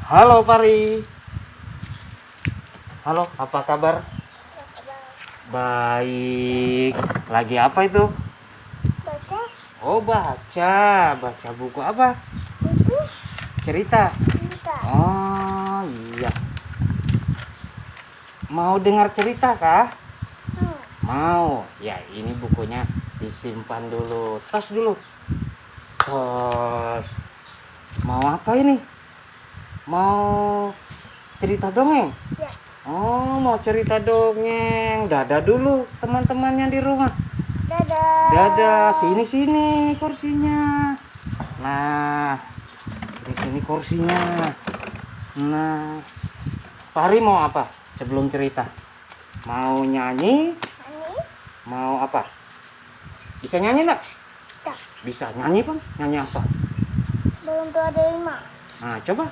Halo Pari. Halo, apa kabar? Baik. Lagi apa itu? Baca Oh, baca. Baca buku apa? buku Cerita. cerita. Oh, iya. Mau dengar cerita kah? Mau. Ya, ini bukunya disimpan dulu. Tos dulu. Tos. Mau apa ini? Mau cerita dongeng? Ya. Oh, mau cerita dongeng. Dadah dulu teman-temannya di rumah. Dadah. Dadah, sini kursinya. Nah, di sini kursinya. Nah, Pari mau apa sebelum cerita? Mau nyanyi? Ini Mau apa? Bisa nyanyi enggak? tak. Bisa nyanyi, Bang. Nyanyi apa? Belum tuh ada 5. Nah, coba.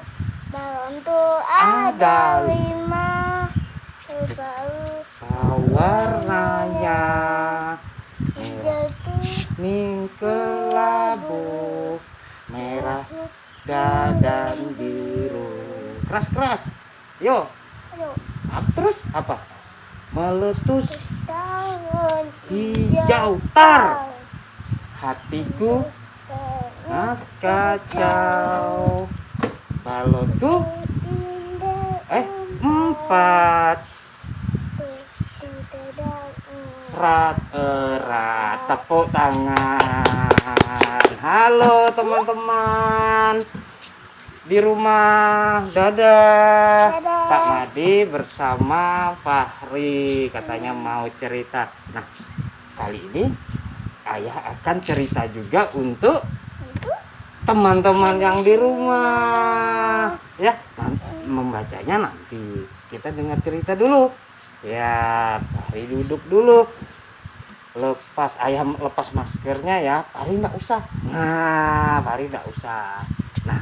Belum tuh Ada ada 5. Baru warnanya hijau tuh kuning kelabu, merah dan biru. Keras. Yo, aduh terus apa? Meletus daun hijau tar. Hatiku kacau. Balonku empat. Erat tepuk tangan. Halo teman-teman di rumah. Dadah. Dadah. Pak Madi bersama Fahri katanya mau cerita. Nah, kali ini ayah akan cerita juga untuk teman-teman yang di rumah. Ya, membacanya nanti. Kita dengar cerita dulu. Ya, Pari duduk dulu. Ayah lepas maskernya ya. Pari enggak usah. Nah, Pari enggak usah. Nah,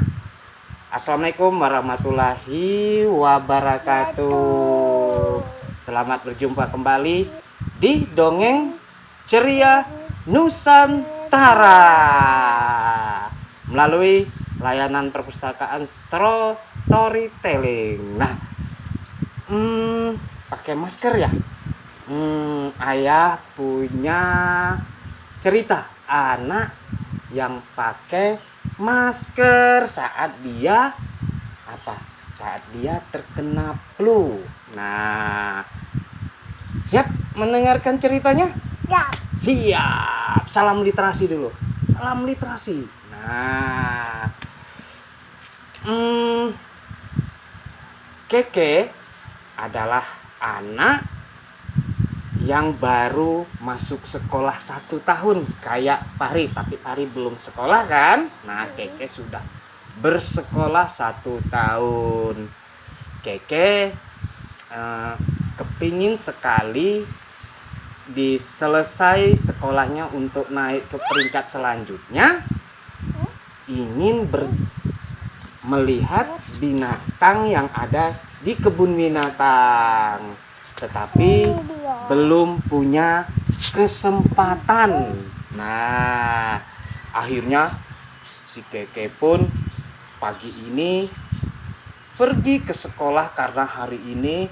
Assalamualaikum warahmatullahi wabarakatuh. Selamat berjumpa kembali di Dongeng Ceria Nusantara melalui layanan perpustakaan storytelling. Nah, pakai masker ya. Ayah punya cerita anak yang pakai masker saat dia terkena flu. Nah, siap mendengarkan ceritanya? Ya. Siap. Salam literasi dulu. Salam literasi. Nah, Keke adalah anak yang baru masuk sekolah 1 tahun kayak Pari, tapi Pari belum sekolah kan? Nah, Keke sudah bersekolah 1 tahun. Keke kepingin sekali diselesai sekolahnya untuk naik ke peringkat selanjutnya, ingin melihat binatang yang ada di kebun binatang, tetapi belum punya kesempatan. Nah, akhirnya si Keke pun pagi ini pergi ke sekolah karena hari ini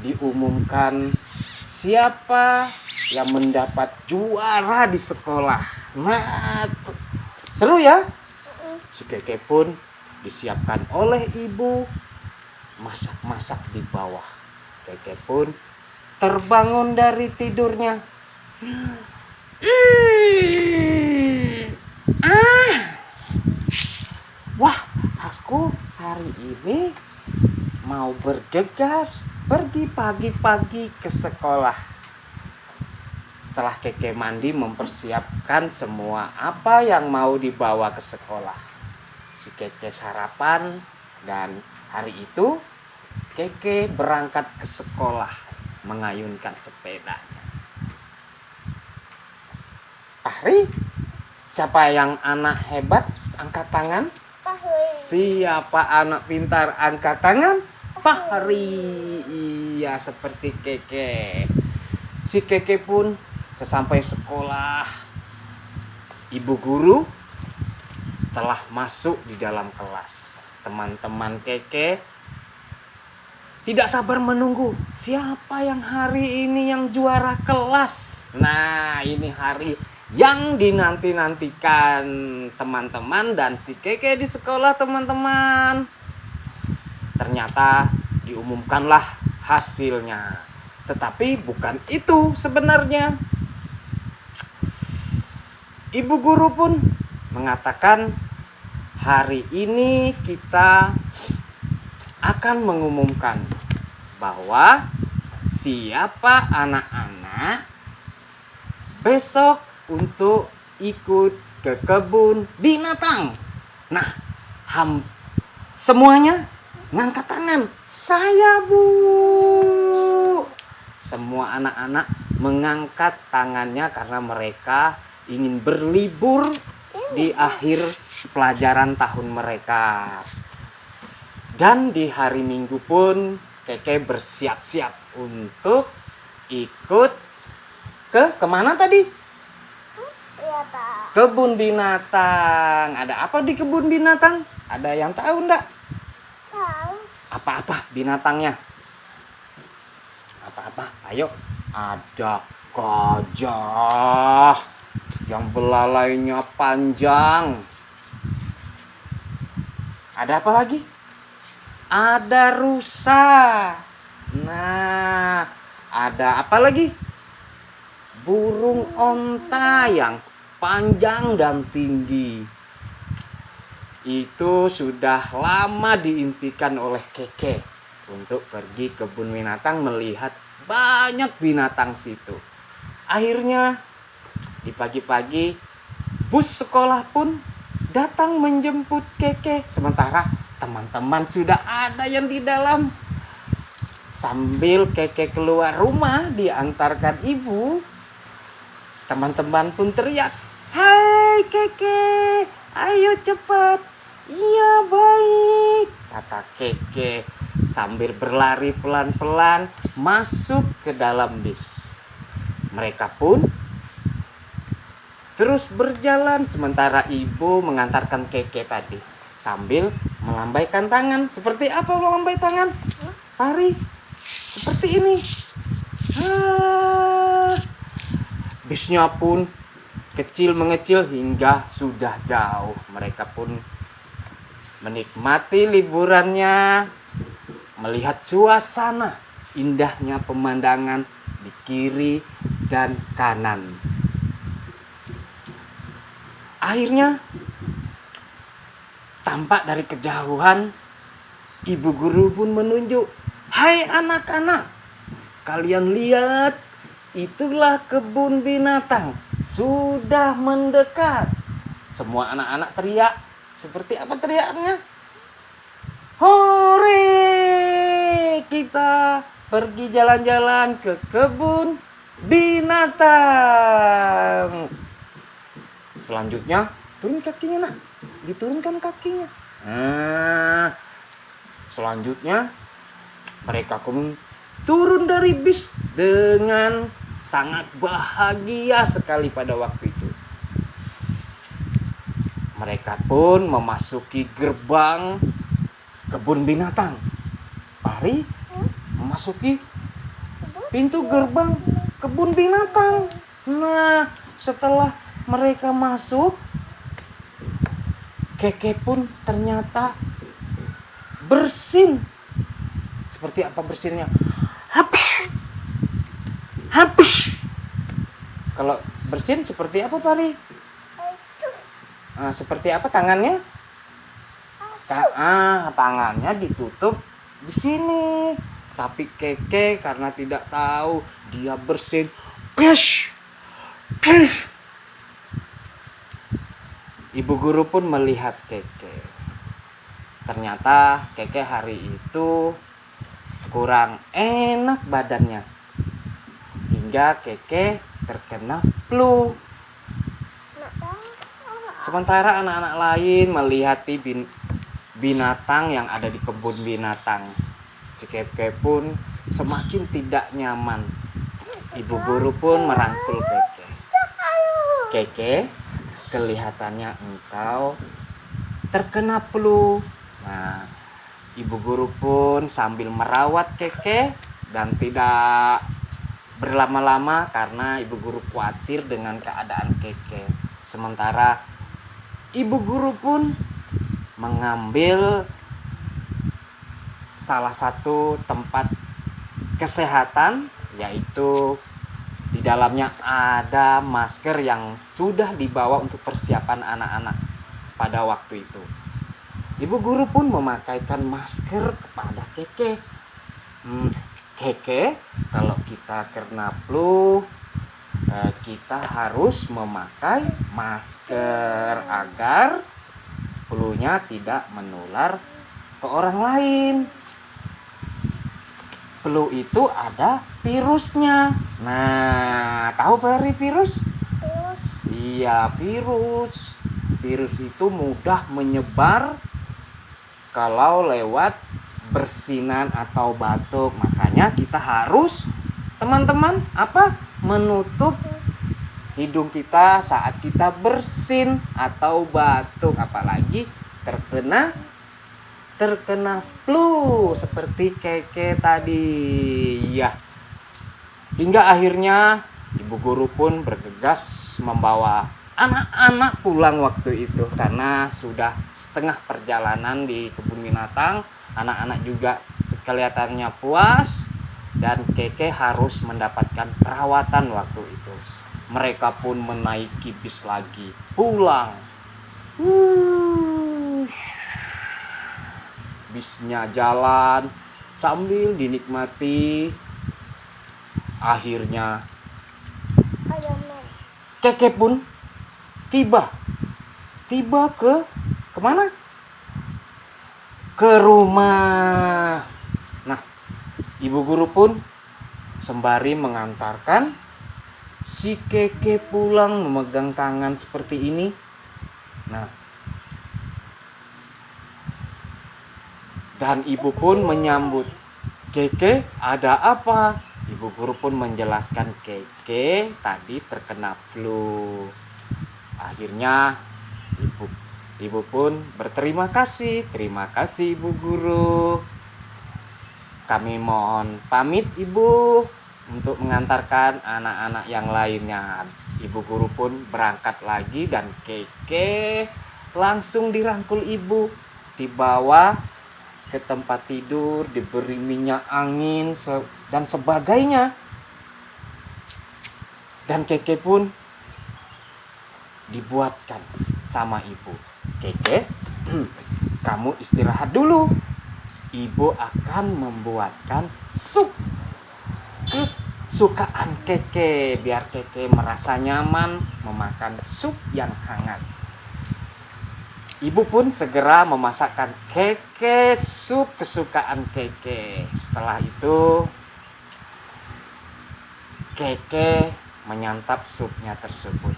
diumumkan siapa yang mendapat juara di sekolah. Nah, seru ya. Si Keke pun disiapkan oleh ibu masak-masak di bawah. Keke pun terbangun dari tidurnya. Wah, aku hari ini mau bergegas pergi pagi-pagi ke sekolah. Setelah Keke mandi mempersiapkan semua apa yang mau dibawa ke sekolah. Si Keke sarapan dan hari itu Keke berangkat ke sekolah mengayunkan sepedanya. Pahri, siapa yang anak hebat? Angkat tangan. Siapa anak pintar? Angkat tangan. Pahri. Iya, seperti Keke. Si Keke pun sesampai sekolah, ibu guru telah masuk di dalam kelas. teman-teman Keke tidak sabar menunggu siapa yang hari ini yang juara kelas. Nah, ini hari yang dinanti-nantikan teman-teman dan si Keke di sekolah, teman-teman. Ternyata diumumkanlah hasilnya. Tetapi bukan itu sebenarnya. Ibu guru pun mengatakan hari ini kita akan mengumumkan bahwa siapa anak-anak besok untuk ikut ke kebun binatang. Nah, semuanya ngangkat tangan. Saya, Bu. Semua anak-anak mengangkat tangannya karena mereka ingin berlibur di akhir pelajaran tahun mereka. Dan di hari Minggu pun Keke bersiap-siap untuk ikut kemana tadi? Iya, Pak. Kebun binatang. Ada apa di kebun binatang? Ada yang tahu enggak? Tahu. Apa-apa binatangnya? Apa-apa? Ayo. Ada gajah yang belalainya panjang. Ada apa lagi? Ada rusa. Nah, ada apa lagi? Burung onta yang panjang dan tinggi. Itu sudah lama diimpikan oleh Keke untuk pergi ke kebun binatang melihat banyak binatang situ. Akhirnya di pagi-pagi bus sekolah pun datang menjemput Keke. Sementara teman-teman sudah ada yang di dalam. Sambil Keke keluar rumah diantarkan ibu, teman-teman pun teriak, "Hai Keke, ayo cepat." "Iya, baik," kata Keke sambil berlari pelan-pelan masuk ke dalam bis. Mereka pun terus berjalan sementara ibu mengantarkan Keke tadi sambil melambaikan tangan. Seperti apa melambai tangan? Pari, seperti ini. Bisnya pun kecil mengecil hingga sudah jauh. Mereka pun menikmati liburannya, melihat suasana indahnya pemandangan di kiri dan kanan. Akhirnya tampak dari kejauhan ibu guru pun menunjuk, "Hai anak-anak, kalian lihat, itulah kebun binatang sudah mendekat." Semua anak-anak teriak. Seperti apa teriaknya? "Hore! Kita pergi jalan-jalan ke kebun binatang." Selanjutnya, turun kakinya, Nak. Diturunkan kakinya. Selanjutnya, mereka pun turun dari bis dengan sangat bahagia sekali pada waktu itu. Mereka pun memasuki gerbang kebun binatang. Pari memasuki pintu gerbang kebun binatang. Nah, setelah mereka masuk, Keke pun ternyata bersin. Seperti apa bersinnya? Habis. Habis. Kalau bersin seperti apa, Pari? Seperti apa tangannya? Tangannya ditutup di sini. Tapi Keke karena tidak tahu, dia bersin. Pish. Pish. Ibu guru pun melihat Keke. Ternyata Keke hari itu kurang enak badannya. Hingga Keke terkena flu. Sementara anak-anak lain melihati binatang yang ada di kebun binatang. Si Keke pun semakin tidak nyaman. Ibu guru pun merangkul Keke. "Keke, kelihatannya engkau terkena flu. Nah, ibu guru pun sambil merawat Keke dan tidak berlama-lama karena ibu guru khawatir dengan keadaan Keke. Sementara ibu guru pun mengambil salah satu tempat kesehatan, yaitu di dalamnya ada masker yang sudah dibawa untuk persiapan anak-anak pada waktu itu. Ibu guru pun memakaikan masker kepada Keke. Keke, kalau kita kena flu, kita harus memakai masker agar flu-nya tidak menular ke orang lain. Flu itu ada virusnya. Nah, tahu Ferry virus? Terus Iya, virus. Virus itu mudah menyebar kalau lewat bersinan atau batuk. Makanya kita harus, teman-teman, menutup hidung kita saat kita bersin atau batuk, apalagi terkena flu seperti Keke tadi. Ya. Hingga akhirnya ibu guru pun bergegas membawa anak-anak pulang waktu itu karena sudah setengah perjalanan di kebun binatang. Anak-anak juga kelihatannya puas dan Keke harus mendapatkan perawatan waktu itu. Mereka pun menaiki bis lagi pulang. Bisnya jalan sambil dinikmati. Akhirnya ayamnya. Keke pun tiba kemana? Ke rumah. Nah, ibu guru pun sembari mengantarkan si Keke pulang memegang tangan seperti ini. Nah, dan ibu pun menyambut, Keke, ada apa? Ibu guru pun menjelaskan Keke tadi terkena flu. Akhirnya ibu pun berterima kasih. Terima kasih ibu guru. Kami mohon pamit ibu untuk mengantarkan anak-anak yang lainnya. Ibu guru pun berangkat lagi dan Keke langsung dirangkul ibu, dibawa ke tempat tidur, diberi minyak angin dan sebagainya. Dan Keke pun dibuatkan sama ibu, Keke, kamu istirahat dulu. Ibu akan membuatkan sup kesukaan Keke biar Keke merasa nyaman memakan sup yang hangat. Ibu pun segera memasakkan Keke sup kesukaan Keke. Setelah itu Keke menyantap supnya tersebut.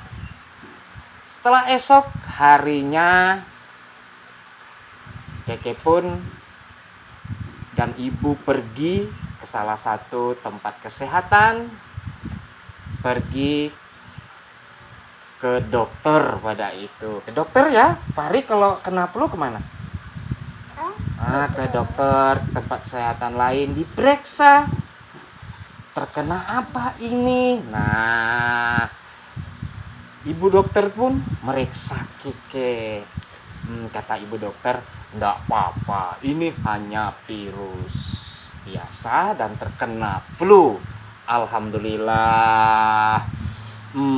Setelah esok harinya Keke pun dan ibu pergi ke salah satu tempat kesehatan, pergi ke dokter pada itu. Ke dokter ya, Fahri kalau kena flu kemana? Ke dokter, tempat kesehatan lain, diperiksa. Terkena apa ini? Nah, ibu dokter pun meriksa Keke. Kata ibu dokter, enggak apa-apa, ini hanya virus biasa dan terkena flu. Alhamdulillah.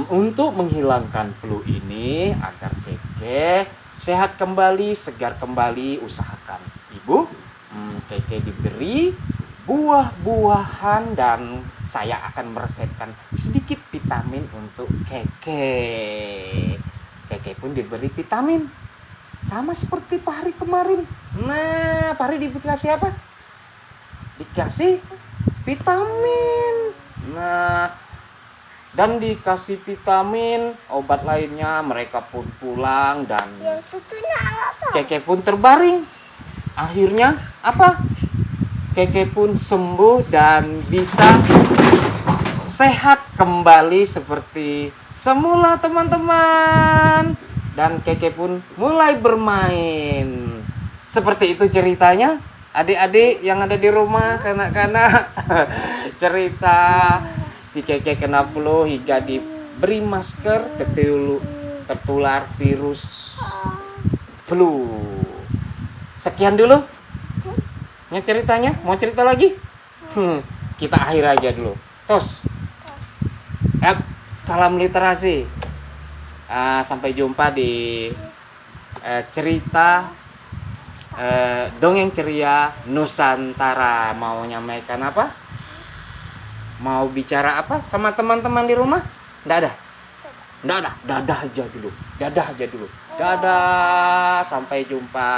Untuk menghilangkan flu ini agar Keke sehat kembali, segar kembali, usahakan ibu Keke diberi buah-buahan dan saya akan meresepkan sedikit vitamin untuk Keke. Keke pun diberi vitamin sama seperti Pak Hari kemarin. Nah, Pak Hari dikasih apa? Dikasih vitamin. Nah, dan dikasih vitamin, obat lainnya, mereka pun pulang dan Ya, susunya apa? Keke pun terbaring. Akhirnya apa? Keke pun sembuh dan bisa sehat kembali seperti semula, teman-teman. Dan Keke pun mulai bermain. Seperti itu ceritanya. Adik-adik yang ada di rumah, kanak-kanak. Cerita si Keke kena flu hingga diberi masker tertular virus flu. Sekian dulu ceritanya. Mau cerita lagi? Kita akhir aja dulu. Tos. Salam literasi. Sampai jumpa di cerita dongeng ceria Nusantara. Mau nyampaikan apa? Mau bicara apa sama teman-teman di rumah? Nggak ada. Dadah aja dulu. Dadah. Sampai jumpa.